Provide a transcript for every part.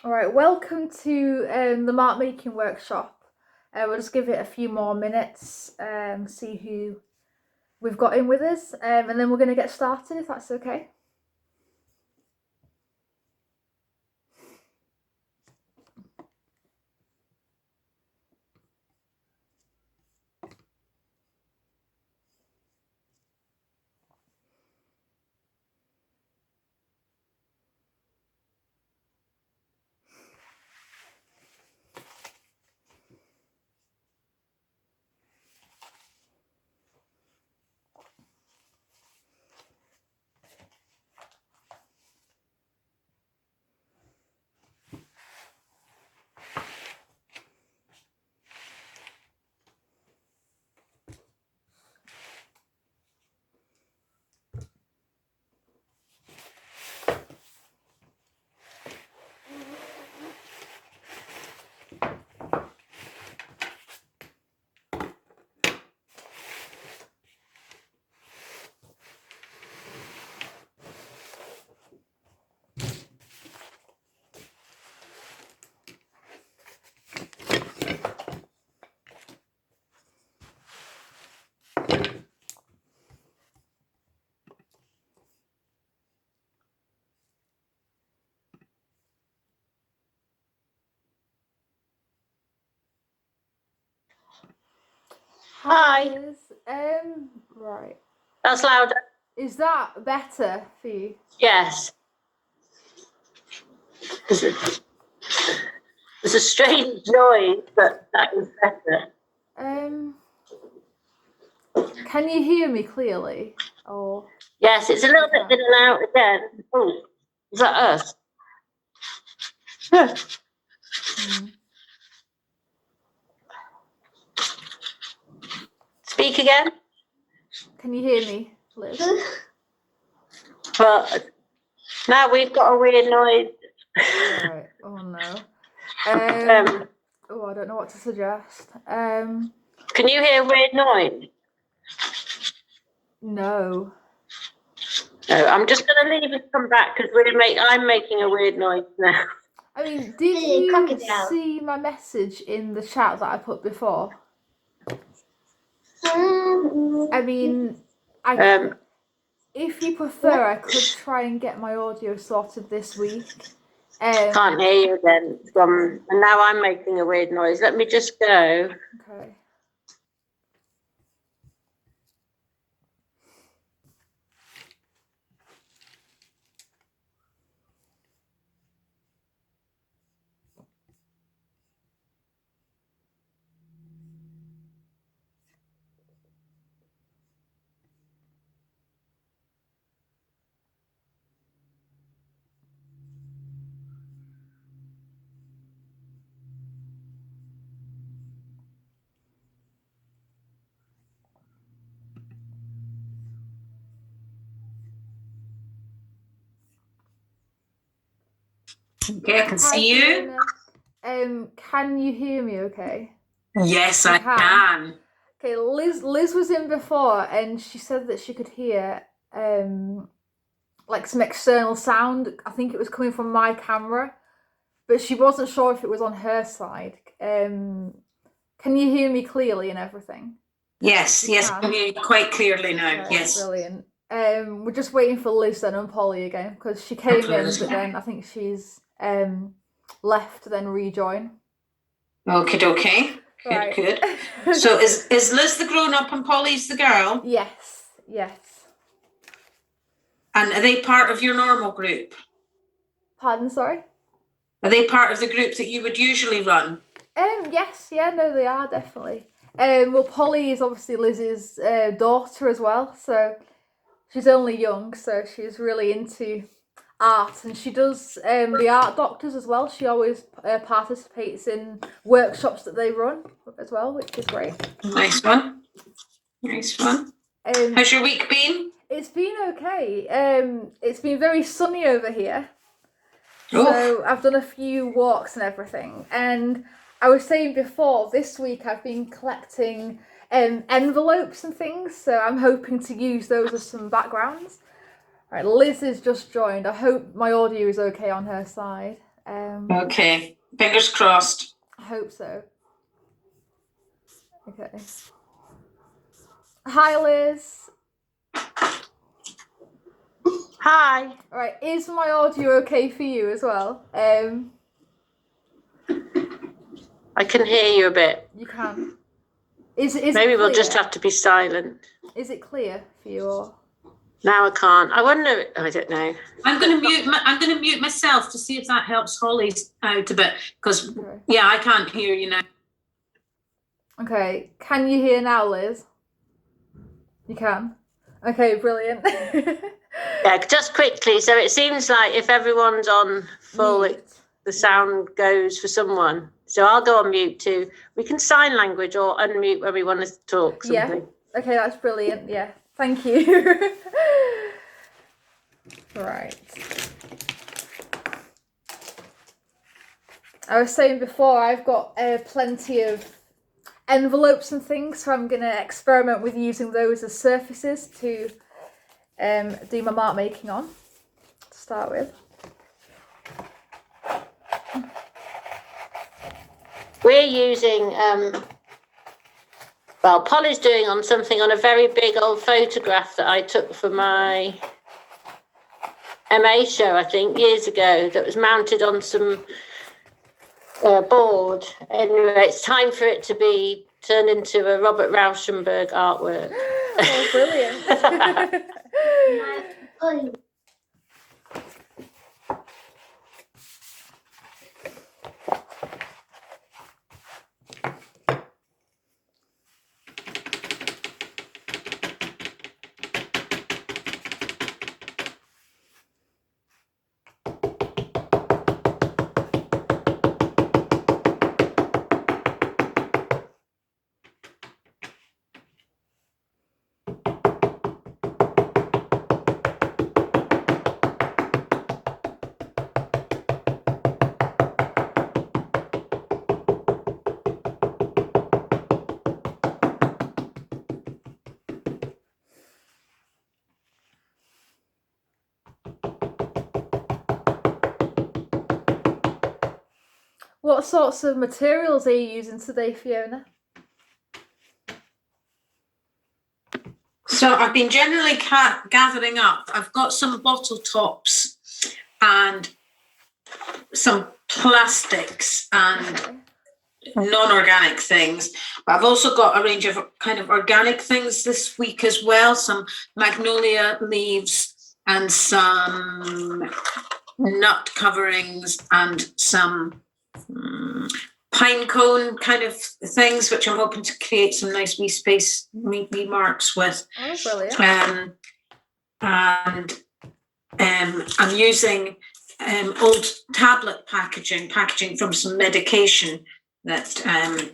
All right, welcome to the mark making workshop. We'll just give it a few more minutes, see who we've got in with us, and then we're going to get started if that's okay. Hi. Liz. Right. That's louder. Is that better for you? Yes. There's a strange noise, but that is better. Can you hear me clearly? Or Yes, it's a little bit in and out again. Oh, is that us? Speak again. Can you hear me, Liz? But now we've got a weird noise. Right. Oh no. I don't know what to suggest. Can you hear a weird noise? No. No, I'm just going to leave and come back because I'm making a weird noise now. I mean, did you see my message in the chat that I put before? I mean, if you prefer, I could try and get my audio sorted this week. Can't hear you again. And now I'm making a weird noise. Let me just go. Okay. Okay, I can see you. Can you hear me okay? Yes, I can. Okay, Liz was in before and she said that she could hear like some external sound. I think it was coming from my camera, but she wasn't sure if it was on her side. Can you hear me clearly and everything? Yes, I can hear you quite clearly now. Right, yes. Brilliant. We're just waiting for Liz then and Polly again because she came in, but then I think she's left to then rejoin. Okay. Right. Good. So is Liz the grown up and Polly's the girl? Yes. And are they part of your normal group? Pardon, sorry? Are they part of the group that you would usually run? Yes, no, they are definitely. Well, Polly is obviously Liz's daughter as well, so she's only young, so she's really into art, and she does the art doctors as well. She always participates in workshops that they run as well, which is great. Nice one. How's your week been? It's been okay. It's been very sunny over here. So I've done a few walks and everything, and I was saying before, this week I've been collecting envelopes and things, so I'm hoping to use those as some backgrounds. Right, Liz has just joined. I hope my audio is okay on her side. Okay, fingers crossed. I hope so. Okay. Hi, Liz. Hi. All right, is my audio okay for you as well? I can hear you a bit. You can. Is Maybe it we'll just clear? have to be silent. Is it clear for you or? Now I can't. I wonder. I don't know. I'm going to mute myself to see if that helps Holly out a bit, because Okay. yeah, I can't hear you now. Okay, can you hear now, Liz? You can? Okay, brilliant. Yeah, just quickly. So it seems like if everyone's on full, Mute. the sound goes for someone. So I'll go on mute too. We can sign language or unmute when we want to talk something. Yeah. Okay, that's brilliant. Yeah, thank you. Right. I was saying before, I've got plenty of envelopes and things, so I'm going to experiment with using those as surfaces to do my mark making on, to start with. We're using, well, Polly's doing on something on a very big old photograph that I took for my MA show, I think, years ago, that was mounted on some board. Anyway, it's time for it to be turned into a Robert Rauschenberg artwork. Oh, brilliant. What sorts of materials are you using today, Fiona? So I've been generally gathering up. I've got some bottle tops and some plastics and non-organic things, but I've also got a range of kind of organic things this week as well, some magnolia leaves and some nut coverings and some pine cone kind of things, which I'm hoping to create some nice wee marks with. Oh, brilliant. And I'm using old tablet packaging from some medication that and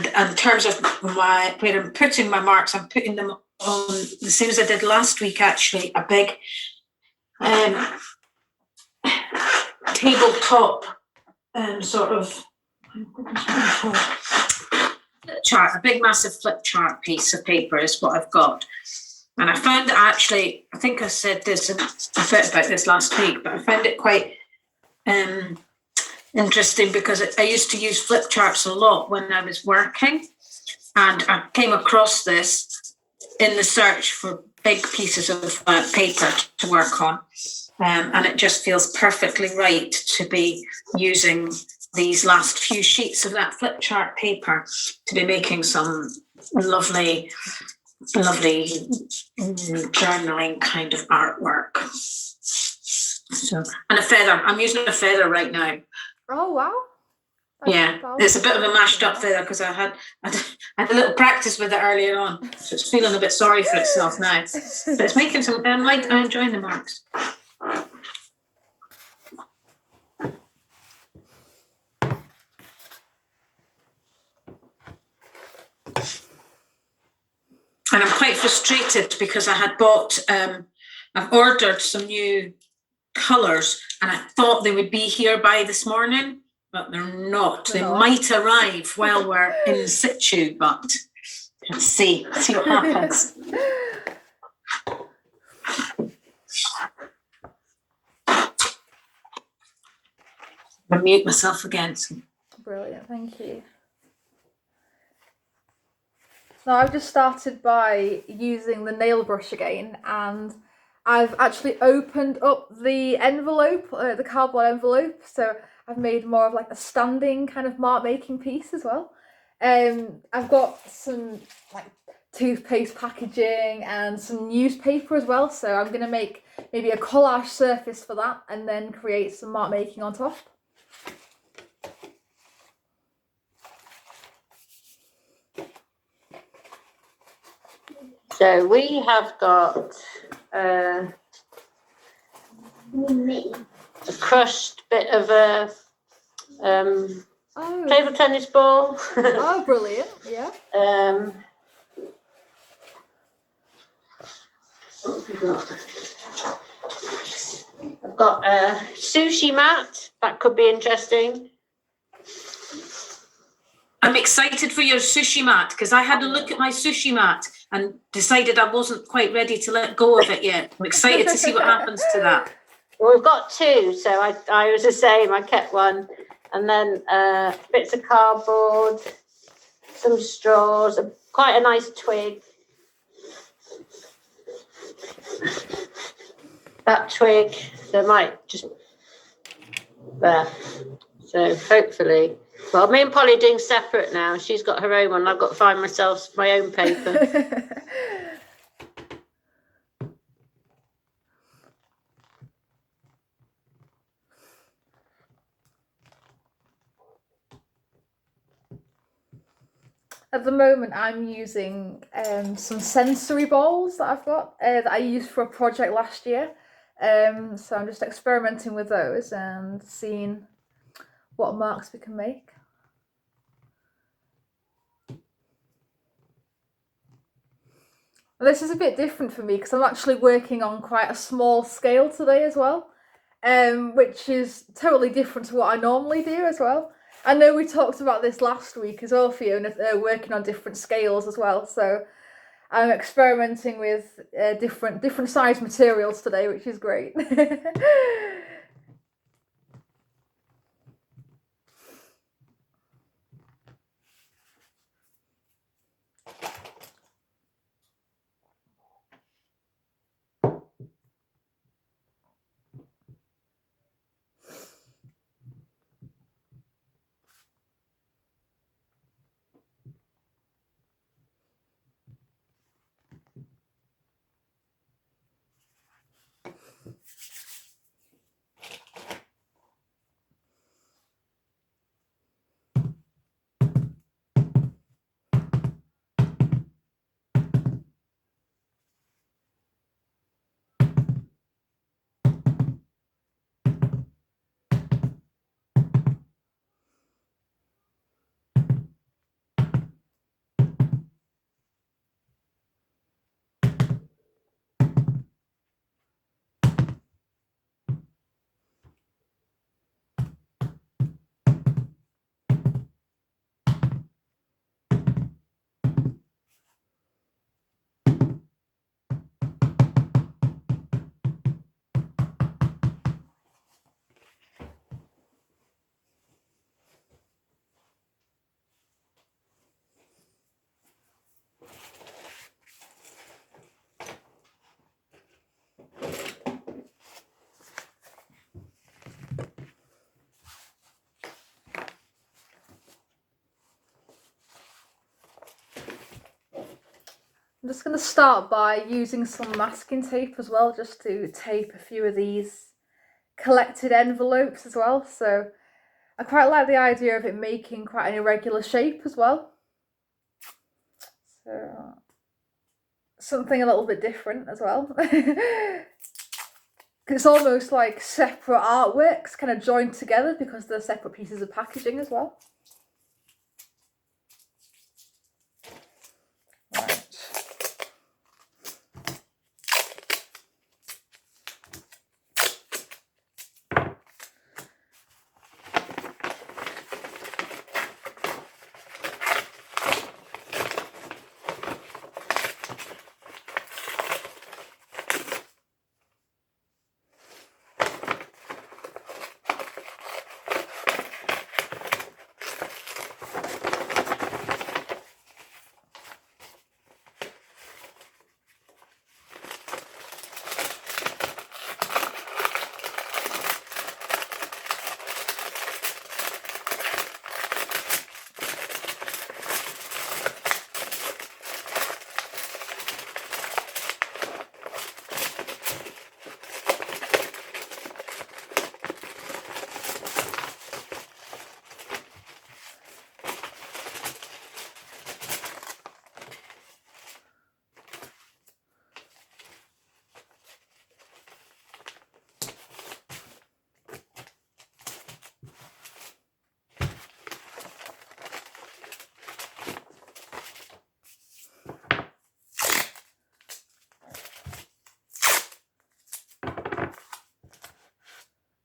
in terms of where I'm putting my marks, I'm putting them on the same as I did last week, actually, a big tabletop sort of chart, a big massive flip chart piece of paper is what I've got. And I found that actually, I think I said this and a bit about this last week, but I found it quite interesting because I used to use flip charts a lot when I was working, and I came across this in the search for big pieces of paper to work on, and it just feels perfectly right to be using these last few sheets of that flip chart paper to be making some lovely journaling kind of artwork. So, and a feather. I'm using a feather right now. Oh, wow. Yeah, it's a bit of a mashed up feather because I had a little practice with it earlier on, so it's feeling a bit sorry for itself now. But it's making some. I'm enjoying the marks. And I'm quite frustrated because I had bought. I've ordered some new colours, and I thought they would be here by this morning, but they're not. They might arrive while we're in situ, but let's see what happens. I'll mute myself again. Brilliant, thank you. Now I've just started by using the nail brush again, and I've actually opened up the envelope, the cardboard envelope, so I've made more of like a standing kind of mark making piece as well. I've got some like toothpaste packaging and some newspaper as well, so I'm going to make maybe a collage surface for that and then create some mark making on top. So we have got a crushed bit of a table tennis ball. Oh, brilliant! Yeah. What have we got? I've got a sushi mat. That could be interesting. I'm excited for your sushi mat because I had a look at my sushi mat and decided I wasn't quite ready to let go of it yet. I'm excited to see what happens to that. Well, we've got two, so I was the same. I kept one, and then bits of cardboard, some straws, quite a nice twig. That twig, there might just there. So hopefully, well, me and Polly are doing separate now. She's got her own one. I've got to find myself my own paper. At the moment, I'm using some sensory balls that I've got that I used for a project last year. So I'm just experimenting with those and seeing what marks we can make. This is a bit different for me because I'm actually working on quite a small scale today as well, which is totally different to what I normally do as well. I know we talked about this last week as well, Fiona, working on different scales as well. So I'm experimenting with different size materials today, which is great. I'm just going to start by using some masking tape as well, just to tape a few of these collected envelopes as well. So I quite like the idea of it making quite an irregular shape as well. So something a little bit different as well. It's almost like separate artworks kind of joined together because they're separate pieces of packaging as well. Right.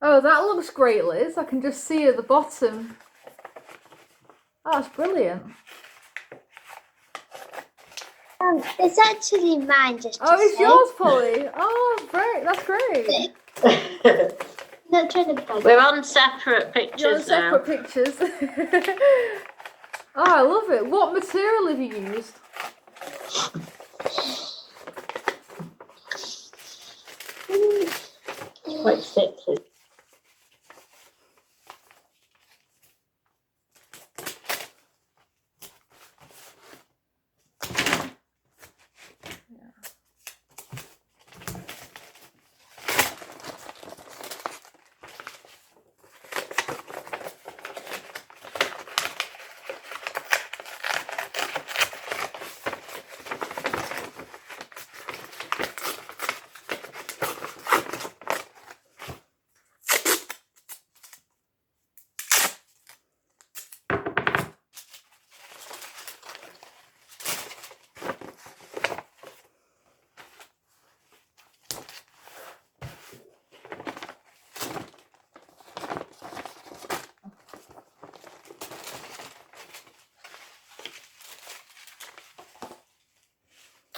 Oh, that looks great, Liz. I can just see at the bottom. Oh, that's brilliant. It's actually mine, just to Oh, it's say. yours, Polly. Oh, great. That's great. Not trying to bug We're on separate pictures You're on separate now. pictures. Oh, I love it. What material have you used? Quite thickly.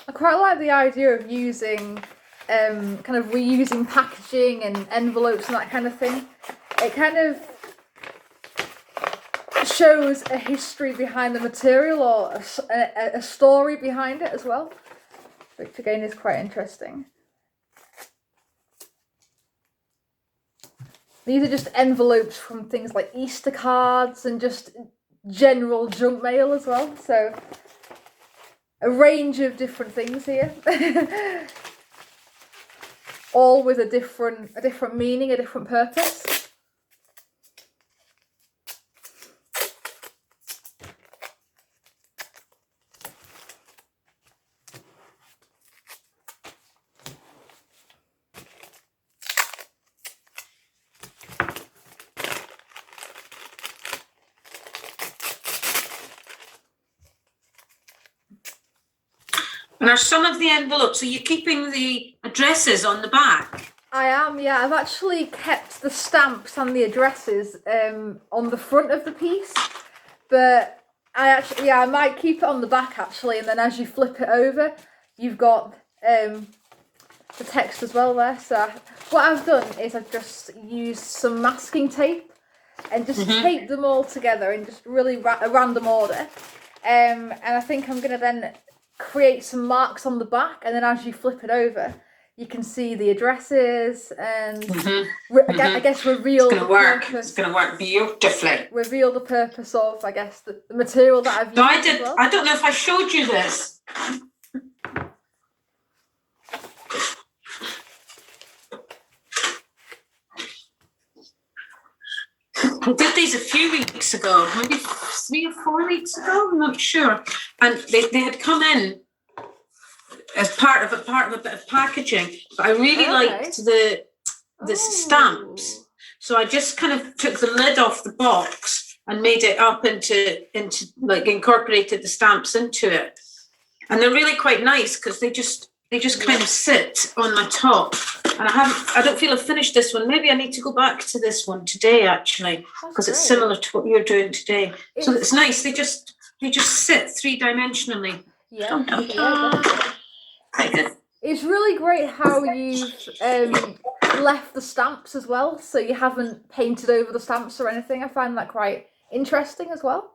I quite like the idea of using, kind of reusing packaging and envelopes and that kind of thing. It kind of shows a history behind the material or a story behind it as well, which again is quite interesting. These are just envelopes from things like Easter cards and just general junk mail as well. So a range of different things here. All with a different meaning, a different purpose. And are some of the envelopes, are you keeping the addresses on the back? I am, yeah. I've actually kept the stamps and the addresses on the front of the piece, but I might keep it on the back actually, and then as you flip it over, you've got the text as well there. So what I've done is I've just used some masking tape and just taped them all together in just really a random order, and I think I'm gonna then create some marks on the back, and then as you flip it over, you can see the addresses and I guess reveal It's going to work. purpose. It's going to work beautifully. Reveal the purpose of, I guess, the material that I've used. So I don't know if I showed you this. I did these a few weeks ago, maybe 3 or 4 weeks ago, I'm not sure. And they had come in as part of a bit of packaging. But I really liked the stamps. So I just kind of took the lid off the box and made it up into like incorporated the stamps into it. And they're really quite nice because they just kind of sit on my top. And I don't feel I've finished this one. Maybe I need to go back to this one today actually, because it's similar to what you're doing today. So it's nice. They just sit 3-dimensionally. Yeah, it's really great how you've left the stamps as well, so you haven't painted over the stamps or anything. I find that quite interesting as well.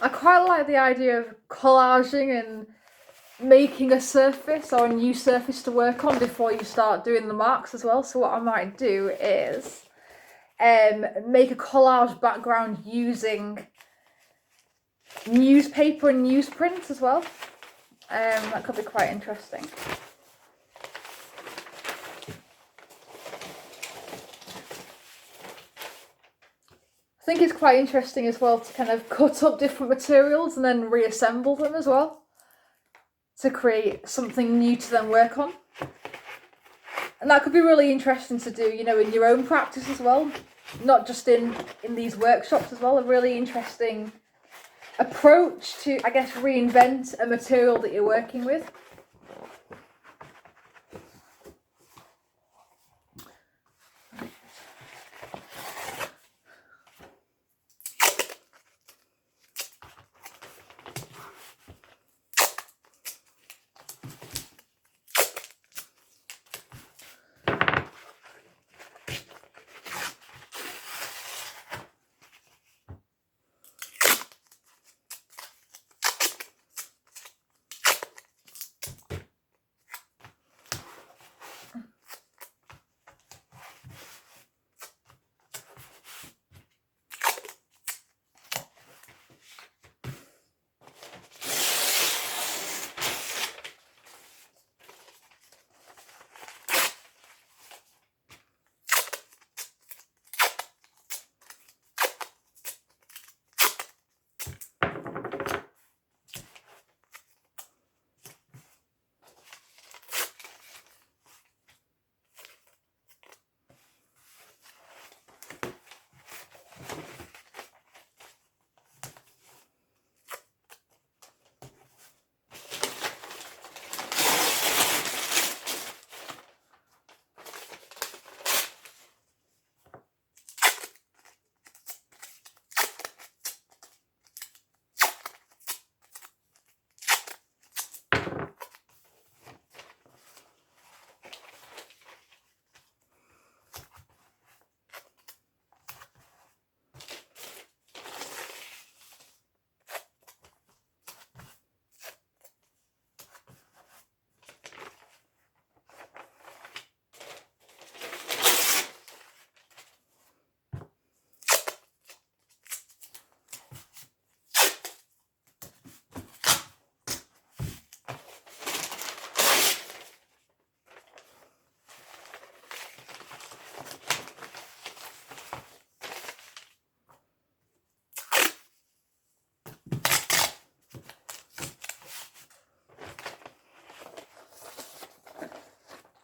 I quite like the idea of collaging and making a surface or a new surface to work on before you start doing the marks as well. So what I might do is make a collage background using newspaper and newsprint as well. That could be quite interesting. I think it's quite interesting as well to kind of cut up different materials and then reassemble them as well to create something new to then work on. And that could be really interesting to do, you know, in your own practice as well, not just in these workshops as well. A really interesting approach to, I guess, reinvent a material that you're working with.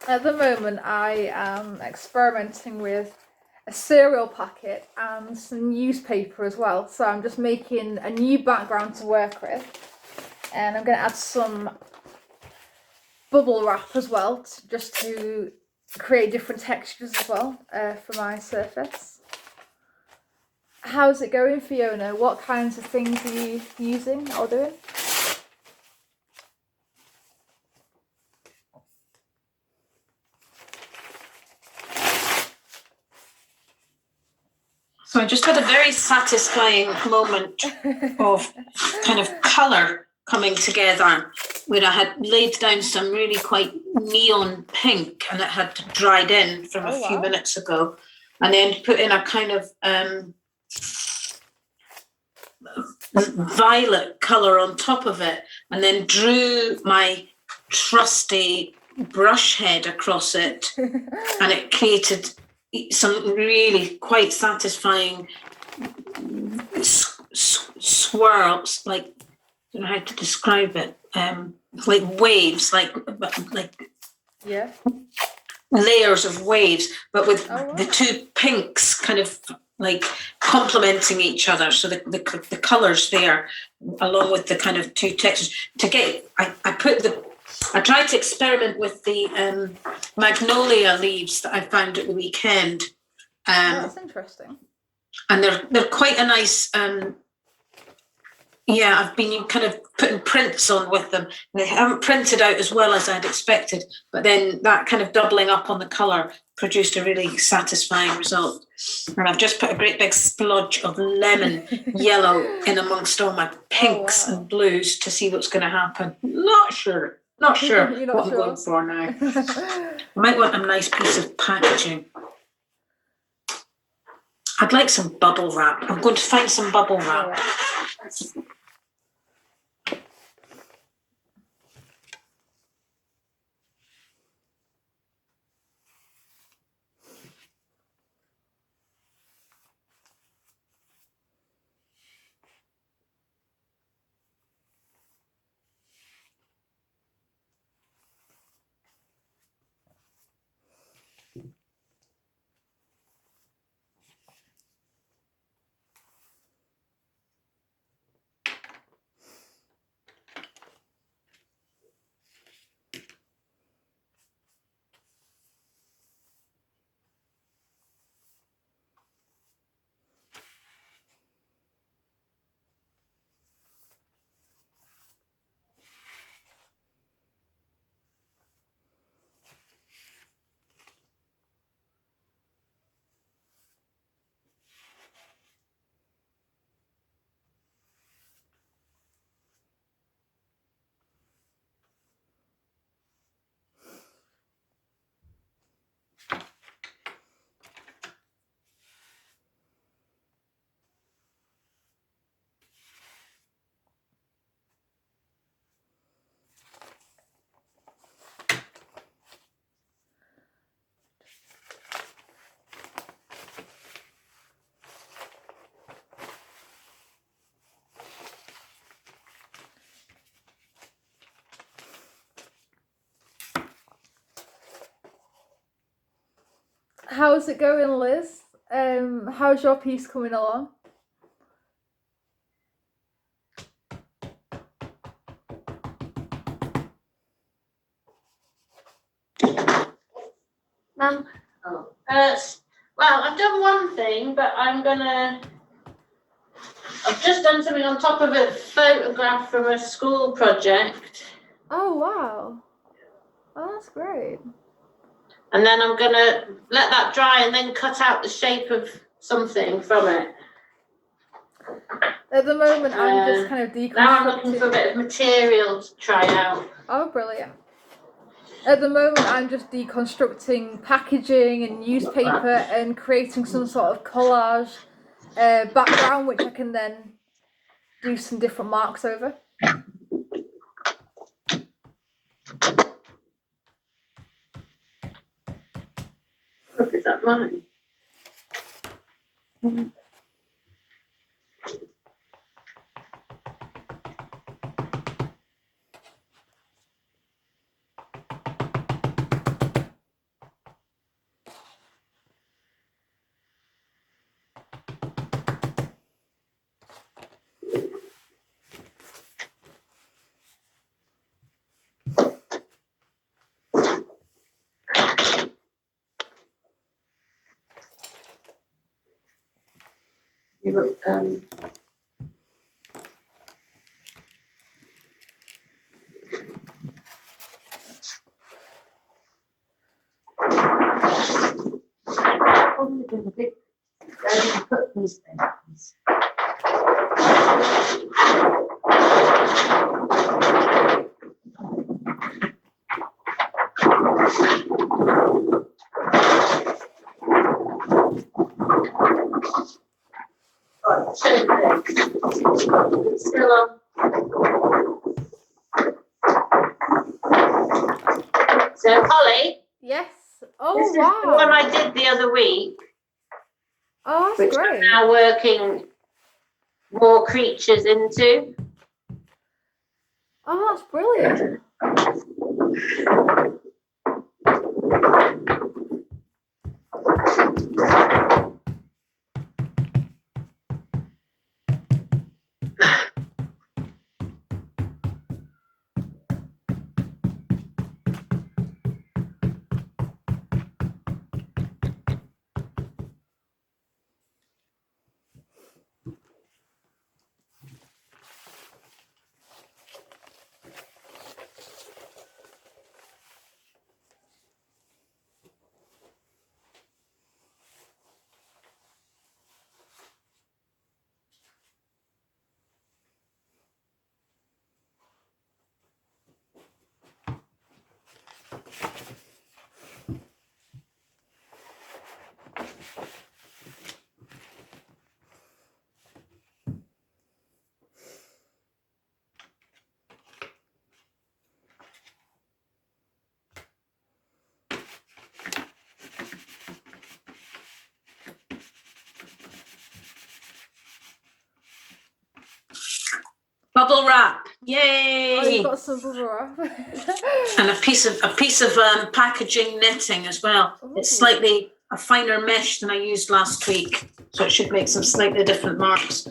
At the moment, I am experimenting with a cereal packet and some newspaper as well. So I'm just making a new background to work with, and I'm going to add some bubble wrap as well, just to create different textures as well for my surface. How's it going, Fiona? What kinds of things are you using or doing? So I just had a very satisfying moment of kind of colour coming together, where I had laid down some really quite neon pink and it had dried in from a few minutes ago, and then put in a kind of violet colour on top of it, and then drew my trusty brush head across it, and it created some really quite satisfying swirls, like, I don't know how to describe it, like waves, like Yeah. layers of waves, but with the two pinks kind of like complementing each other. So the colours there, along with the kind of two textures. I tried to experiment with the magnolia leaves that I found at the weekend. That's interesting. And they're quite a nice. I've been kind of putting prints on with them. They haven't printed out as well as I'd expected, but then that kind of doubling up on the colour produced a really satisfying result. And I've just put a great big splodge of lemon yellow in amongst all my pinks wow. and blues to see what's going to happen. Not sure. Not sure You're not what sure? I'm going for now. I might want a nice piece of packaging. I'd like some bubble wrap. I'm going to find some bubble wrap. Alright. How's it going, Liz? How's your piece coming along? Mum. Oh. Well, I've done one thing, but I've just done something on top of a photograph from a school project. Oh, wow. Oh, that's great. And then I'm going to let that dry and then cut out the shape of something from it. At the moment, I'm just kind of deconstructing. Now I'm looking for a bit of material to try out. Oh, brilliant. At the moment, I'm just deconstructing packaging and newspaper and creating some sort of collage background, which I can then do some different marks over. Look, is that mine? Mm-hmm. You look, probably do the big, where do you put these things? Right, it's still on. So, Holly. Yes. Oh, This wow. is the one I did the other week. Oh, that's which great. I'm now working more creatures into. Oh, that's brilliant. Bubble wrap. Oh, Yay! you've got some bubble wrap. And a piece of packaging knitting as well. It's Ooh. slightly a finer mesh than I used last week, so it should make some slightly different marks.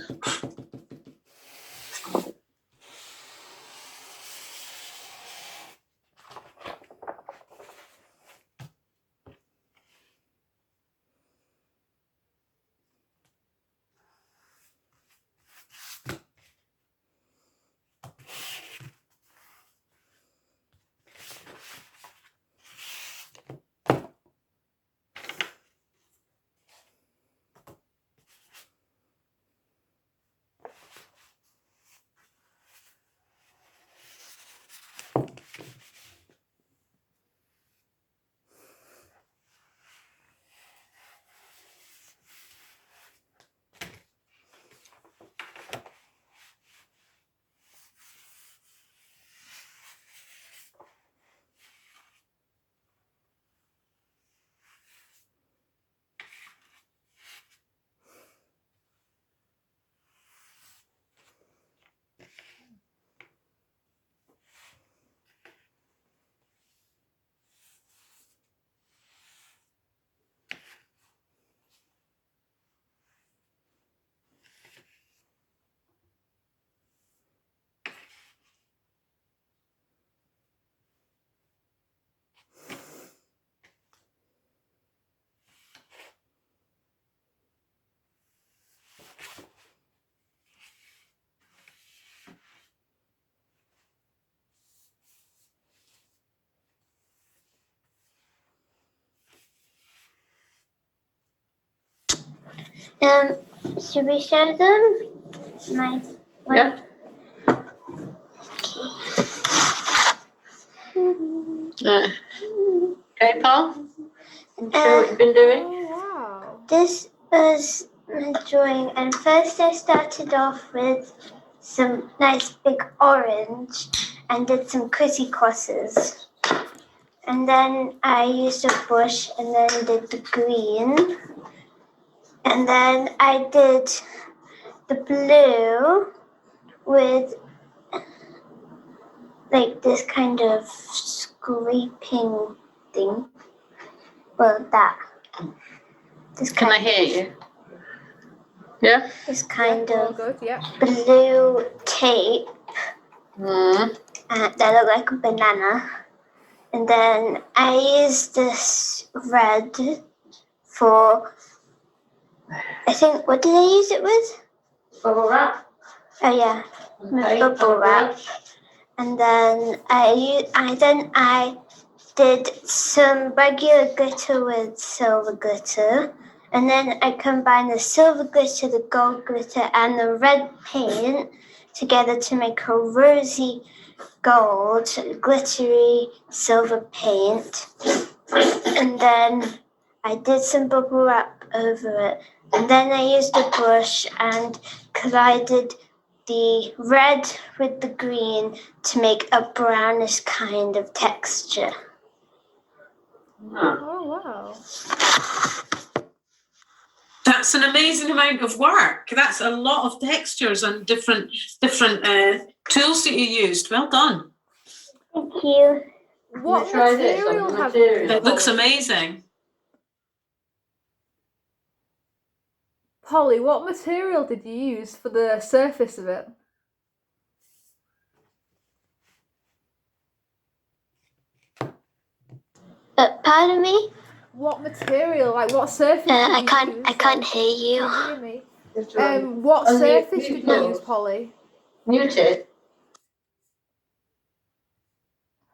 Should we show them? My Yeah. Okay, Paul. Show what you've been doing. Oh, wow. This was my drawing, and first I started off with some nice big orange and did some crisscrosses. And then I used a brush and then did the green. And then I did the blue with like this kind of scraping thing. Well, that. This Can I kind, hear you? Yeah. this kind Yeah, all of good, yeah. blue tape that looked like a banana. And then I used this red for, I think, what did I use it with? Bubble wrap. Oh yeah, Okay. bubble wrap. And then I did some regular glitter with silver glitter. And then I combined the silver glitter, the gold glitter, and the red paint together to make a rosy gold, glittery silver paint. And then I did some bubble wrap over it. And then I used a brush and collided the red with the green to make a brownish kind of texture. Oh, wow. That's an amazing amount of work. That's a lot of textures and different tools that you used. Well done. Thank you. What Try this on the material have you material. used? It looks Polly? amazing. Polly, what material did you use for the surface of it? Pardon me? What material, like what surface did you use? I can't hear you. Can you hear me? What surface did you use, Polly? Muted.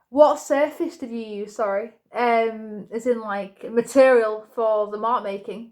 What surface did you use, sorry? As in like material for the mark making?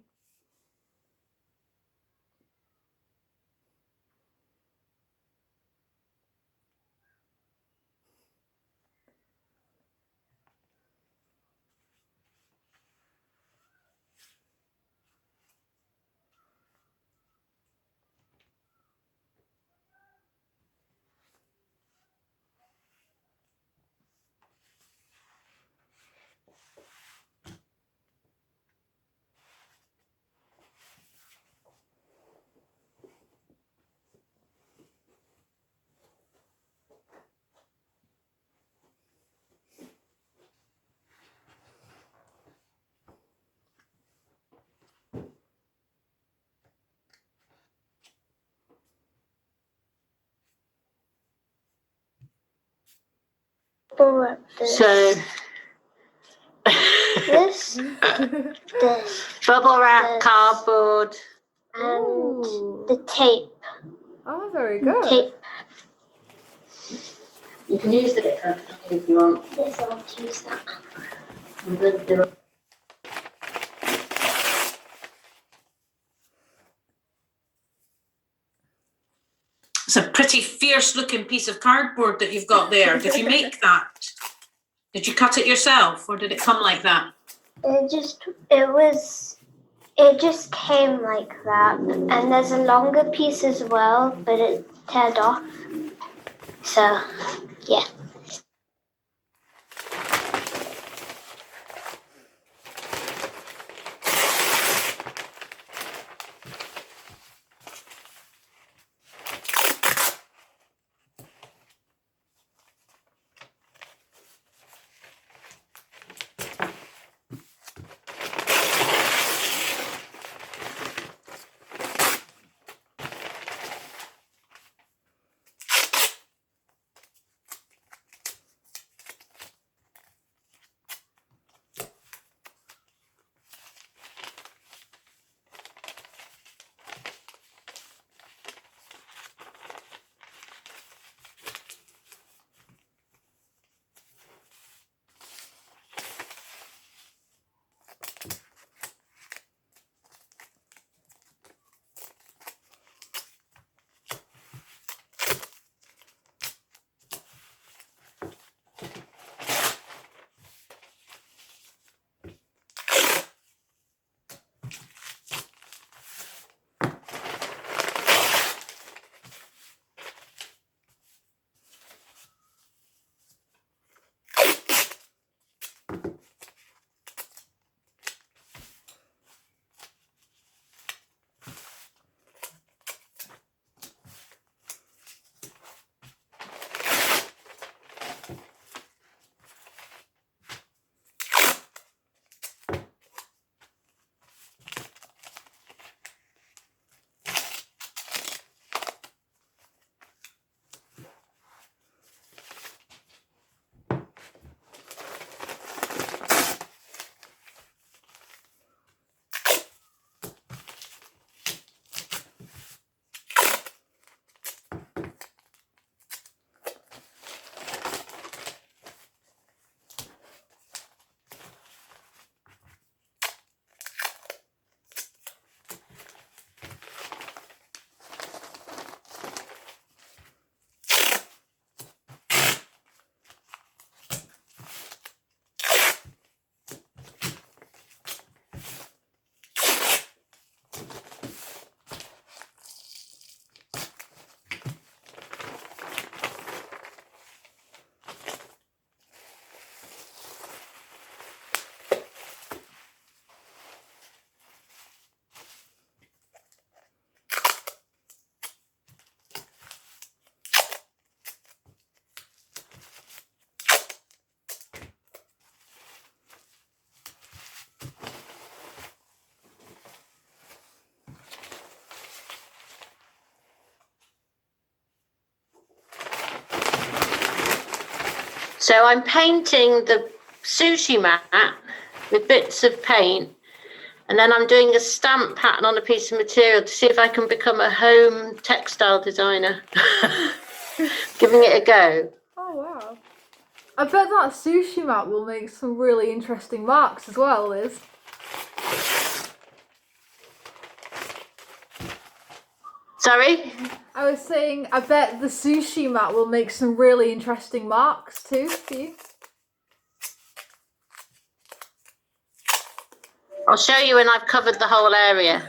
bubble wrap this. So This, this, bubble wrap, This. cardboard. and Ooh. the tape. Oh, very good. Tape. You can use it if you want. Yes, I want to use that. It's a pretty fierce looking piece of cardboard that you've got there. Did you make that? Did you cut it yourself, or did it come like that? It just came like that. And there's a longer piece as well, but it teared off. So, yeah. So I'm painting the sushi mat with bits of paint, and then I'm doing a stamp pattern on a piece of material to see if I can become a home textile designer. Giving it a go. Oh, wow. I bet that sushi mat will make some really interesting marks as well, Liz. Sorry? I was saying, I bet the sushi mat will make some really interesting marks too for you. I'll show you when I've covered the whole area.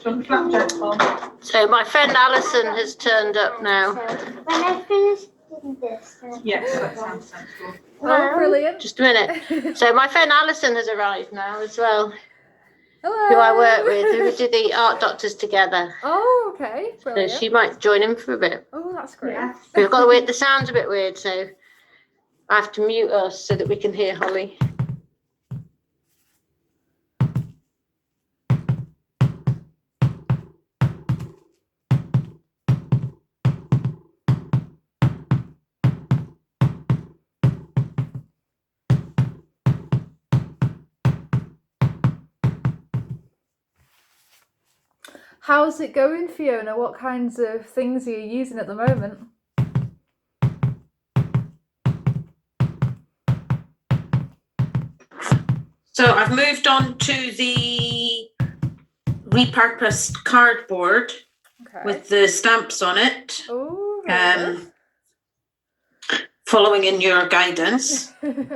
Some flapjack on. So my friend Alison has turned up now. So when I finish doing this, then Yes, that sounds sensible. Oh, brilliant. Just a minute. So my friend Alison has arrived now as well, Hello. who I work with, who we do the art doctors together. Oh, okay. So Brilliant. she might join in for a bit. Oh, that's great. We've got the sound's a bit weird, so I have to mute us so that we can hear Holly. How's it going, Fiona? What kinds of things are you using at the moment? So I've moved on to the repurposed cardboard Okay. with the stamps on it, Oh, very following in your guidance. good.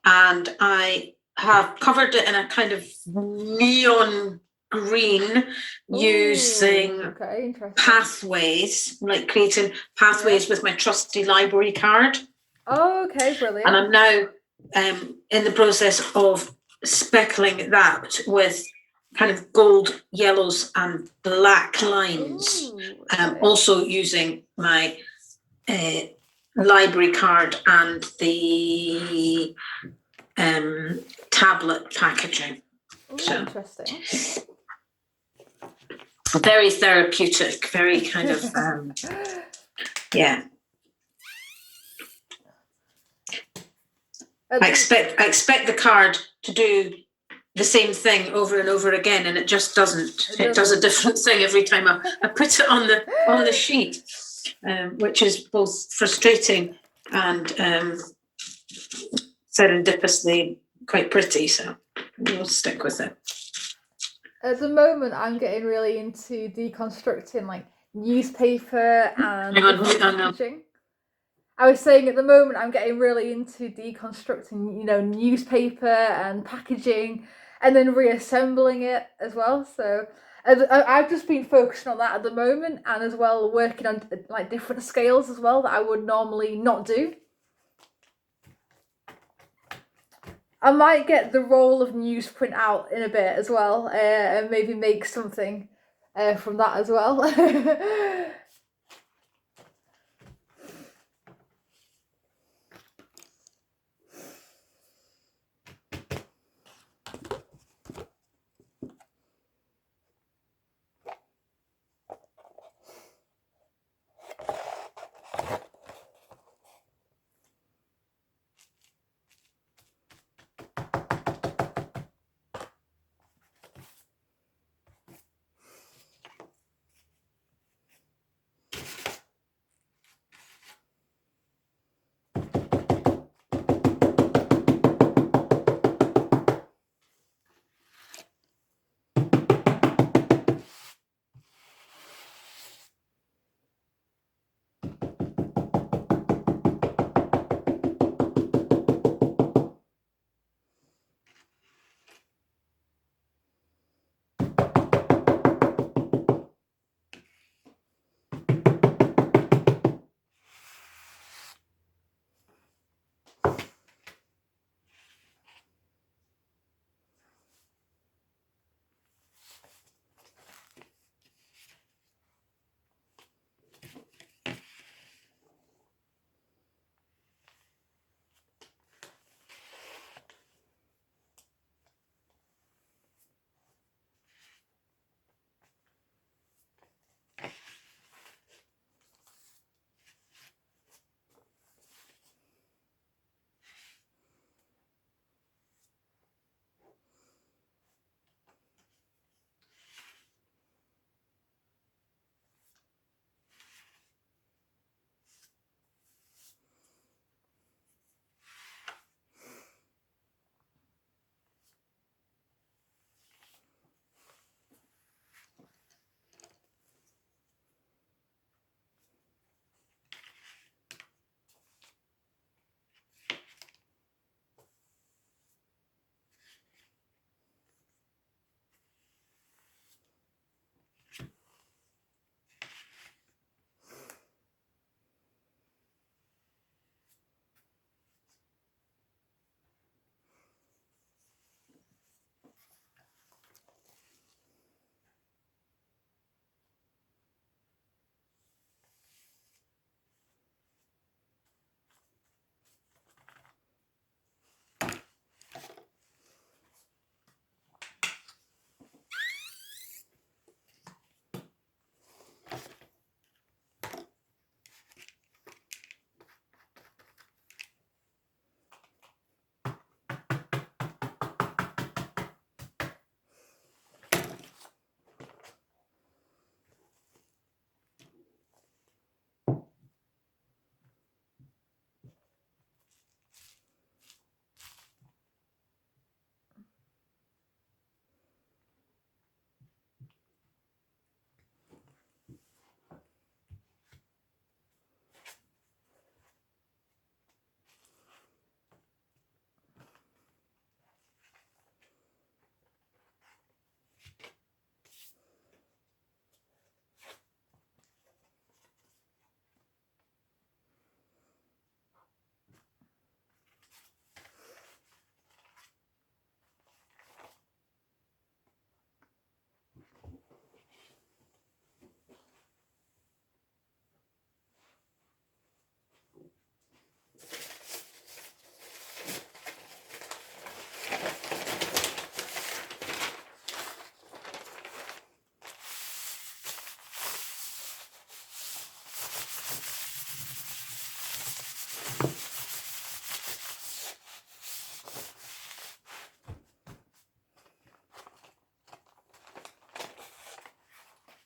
And I have covered it in a kind of neon green using Ooh, okay, interesting. pathways, like creating pathways with my trusty library card. Oh, okay, brilliant. And I'm now in the process of speckling that with kind of gold, yellows, and black lines. Ooh, okay. Also using my library card and the tablet packaging. Ooh, So interesting. very therapeutic, very kind of yeah. I expect the card to do the same thing over and over again, and it just doesn't. It does a different thing every time I put it on the sheet, which is both frustrating and serendipitously quite pretty. So we'll stick with it. At the moment, I'm getting really into deconstructing like newspaper and Hang on, different hang on. packaging. I was saying at the moment I'm getting really into deconstructing, newspaper and packaging, and then reassembling it as well. So I've just been focusing on that at the moment, and as well working on like different scales as well that I would normally not do. I might get the roll of newsprint out in a bit as well, and maybe make something from that as well.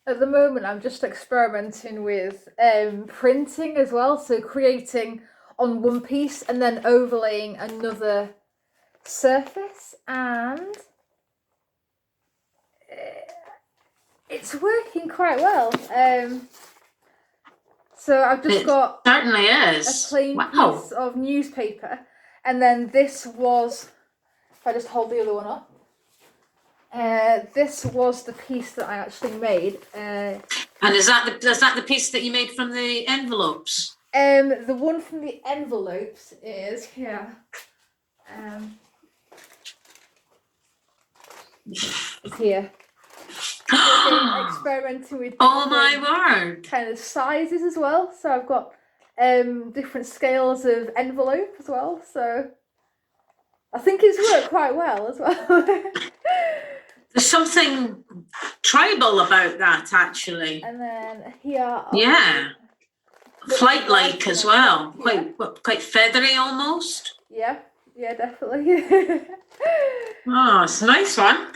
At the moment, I'm just experimenting with printing as well. So creating on one piece and then overlaying another surface, and it's working quite well. So I've just got certainly a is. plain Wow. piece of newspaper, and then this was, if I just hold the other one up, this was the piece that I actually made. And is that the piece that you made from the envelopes? The one from the envelopes is here. It's here. So again, experimenting with Oh my word! kind of sizes as well. So I've got different scales of envelope as well. So I think it's worked quite well as well. There's something tribal about that, actually. And then here, Yeah, flight-like as well. Yeah. Quite feathery almost. Yeah, definitely. Oh, it's a nice one.